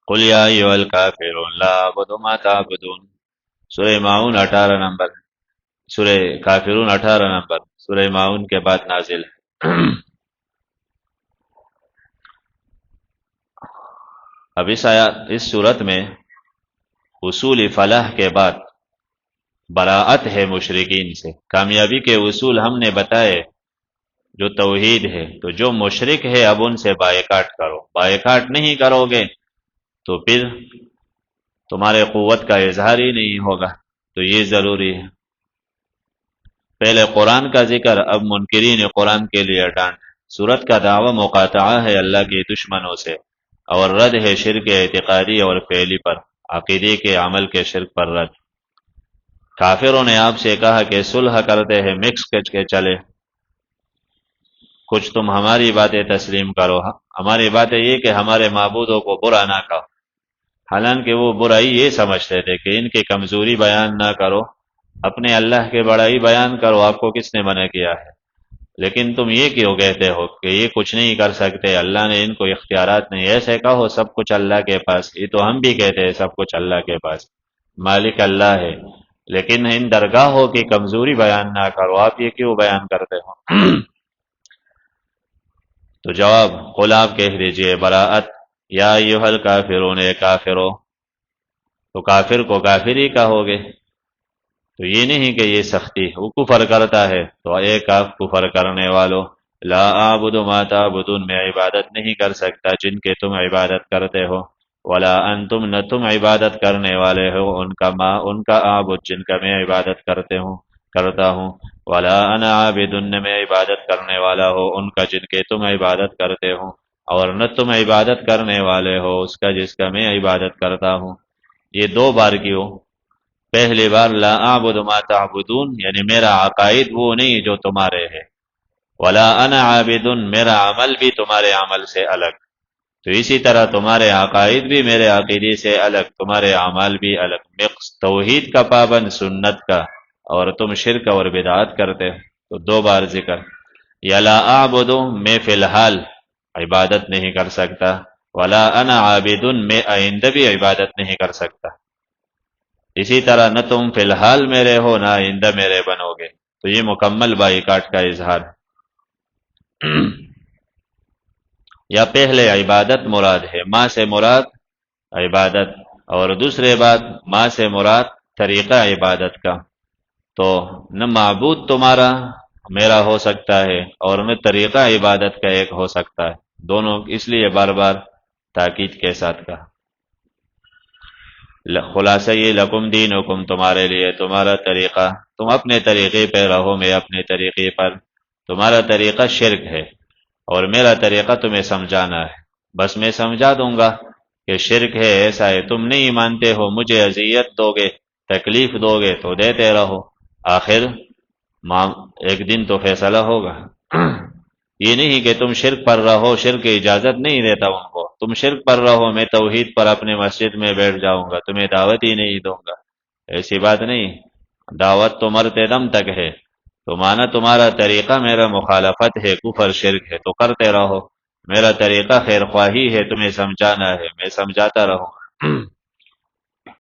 قل یا ایھا الکافرون لا اعبد ما تعبدون، سورہ ماؤن 18 نمبر، سورہ کافرون 18 نمبر، سورہ ماؤن کے بعد نازل ہے۔ اب اس صورت میں اصول فلاح کے بعد براءت ہے مشرکین سے۔ کامیابی کے اصول ہم نے بتائے جو توحید ہے، تو جو مشرک ہے اب ان سے بائیکاٹ کرو، بائیکاٹ نہیں کرو گے تو پھر تمہارے قوت کا اظہار ہی نہیں ہوگا، تو یہ ضروری ہے۔ پہلے قرآن کا ذکر، اب منکرین قرآن کے لیے ڈانٹ۔ سورت کا دعوی مقاطعہ ہے اللہ کے دشمنوں سے، اور رد ہے شرک اعتقادی اور فعلی پر، عقیدے کے عمل کے شرک پر رد۔ کافروں نے آپ سے کہا کہ صلح کرتے ہیں، مکس کر کے چلے، کچھ تم ہماری باتیں تسلیم کرو، ہماری باتیں یہ کہ ہمارے معبودوں کو برا نہ کہو، حالانکہ وہ برائی یہ سمجھتے تھے کہ ان کی کمزوری بیان نہ کرو، اپنے اللہ کے بڑائی بیان کرو، آپ کو کس نے منع کیا ہے؟ لیکن تم یہ کیوں کہتے ہو کہ یہ کچھ نہیں کر سکتے، اللہ نے ان کو اختیارات نہیں؟ ایسے کہو سب کچھ اللہ کے پاس، یہ تو ہم بھی کہتے ہیں سب کچھ اللہ کے پاس، مالک اللہ ہے، لیکن ان درگاہوں کی کمزوری بیان نہ کرو، آپ یہ کیوں بیان کرتے ہو؟ تو جواب، قل آپ کہہ دیجئے براءت، یا ایھا الکافرون، اے کافرو، تو کافر کو کافر ہی کہو گے، تو یہ نہیں کہ یہ سختی، وہ کفر کرتا ہے تو اے کفر کرنے والو، لا اعبد ما تعبدون، میں عبادت نہیں کر سکتا جن کے تم عبادت کرتے ہو، ولا انتم، نہ تم عبادت کرنے والے ہو ان کا اعبد، جن کا میں عبادت کرتا ہوں، ولا انا عابد، نہ میں عبادت کرنے والا ہو ان کا جن کے تم عبادت کرتے ہو، اور نہ تم عبادت کرنے والے ہو اس کا جس کا میں عبادت کرتا ہوں۔ یہ دو بار کیوں؟ پہلی بار لا اعبد ما تعبدون، یعنی میرا عقائد وہ نہیں جو تمہارے ہے، ولا انا عابد، میرا عمل بھی تمہارے عمل سے الگ، تو اسی طرح تمہارے عقائد بھی میرے عقیدے سے الگ، تمہارے اعمال بھی الگ، توحید کا پابند، سنت کا، اور تم شرک اور بدعات کرتے، تو دو بار ذکر۔ یا لا اعبد، میں فی الحال عبادت نہیں کر سکتا، ولا انا عابد، میں آئندہ بھی عبادت نہیں کر سکتا، اسی طرح نہ تم فی الحال میرے ہو نہ آئندہ میرے بنو گے، تو یہ مکمل بائیکاٹ کا اظہار ہے۔ یا پہلے عبادت مراد ہے، ما سے مراد عبادت، اور دوسرے بات ما سے مراد طریقہ عبادت کا، تو نہ معبود تمہارا میرا ہو سکتا ہے اور نہ طریقہ عبادت کا ایک ہو سکتا ہے، دونوں اس لیے بار بار تاکید کے ساتھ کہا۔ خلاصہ یہ، لکم دینکم، تمہارے لیے تمہارا طریقہ، تم اپنے طریقے پہ رہو، میں اپنے طریقے پر، تمہارا طریقہ شرک ہے اور میرا طریقہ تمہیں سمجھانا ہے، بس میں سمجھا دوں گا کہ شرک ہے، ایسا ہے، تم نہیں مانتے ہو، مجھے اذیت دو گے، تکلیف دو گے تو دیتے رہو، آخر ایک دن تو فیصلہ ہوگا۔ یہ نہیں کہ تم شرک پر رہو، شرک کی اجازت نہیں دیتا ان کو، تم شرک پر رہو، میں توحید پر اپنے مسجد میں بیٹھ جاؤں گا، تمہیں دعوت ہی نہیں دوں گا، ایسی بات نہیں، دعوت تو مرتے دم تک ہے، تو مانا تمہارا طریقہ میرا مخالفت ہے، کفر شرک ہے، تو کرتے رہو، میرا طریقہ خیر خواہی ہے، تمہیں سمجھانا ہے، میں سمجھاتا رہوں گا۔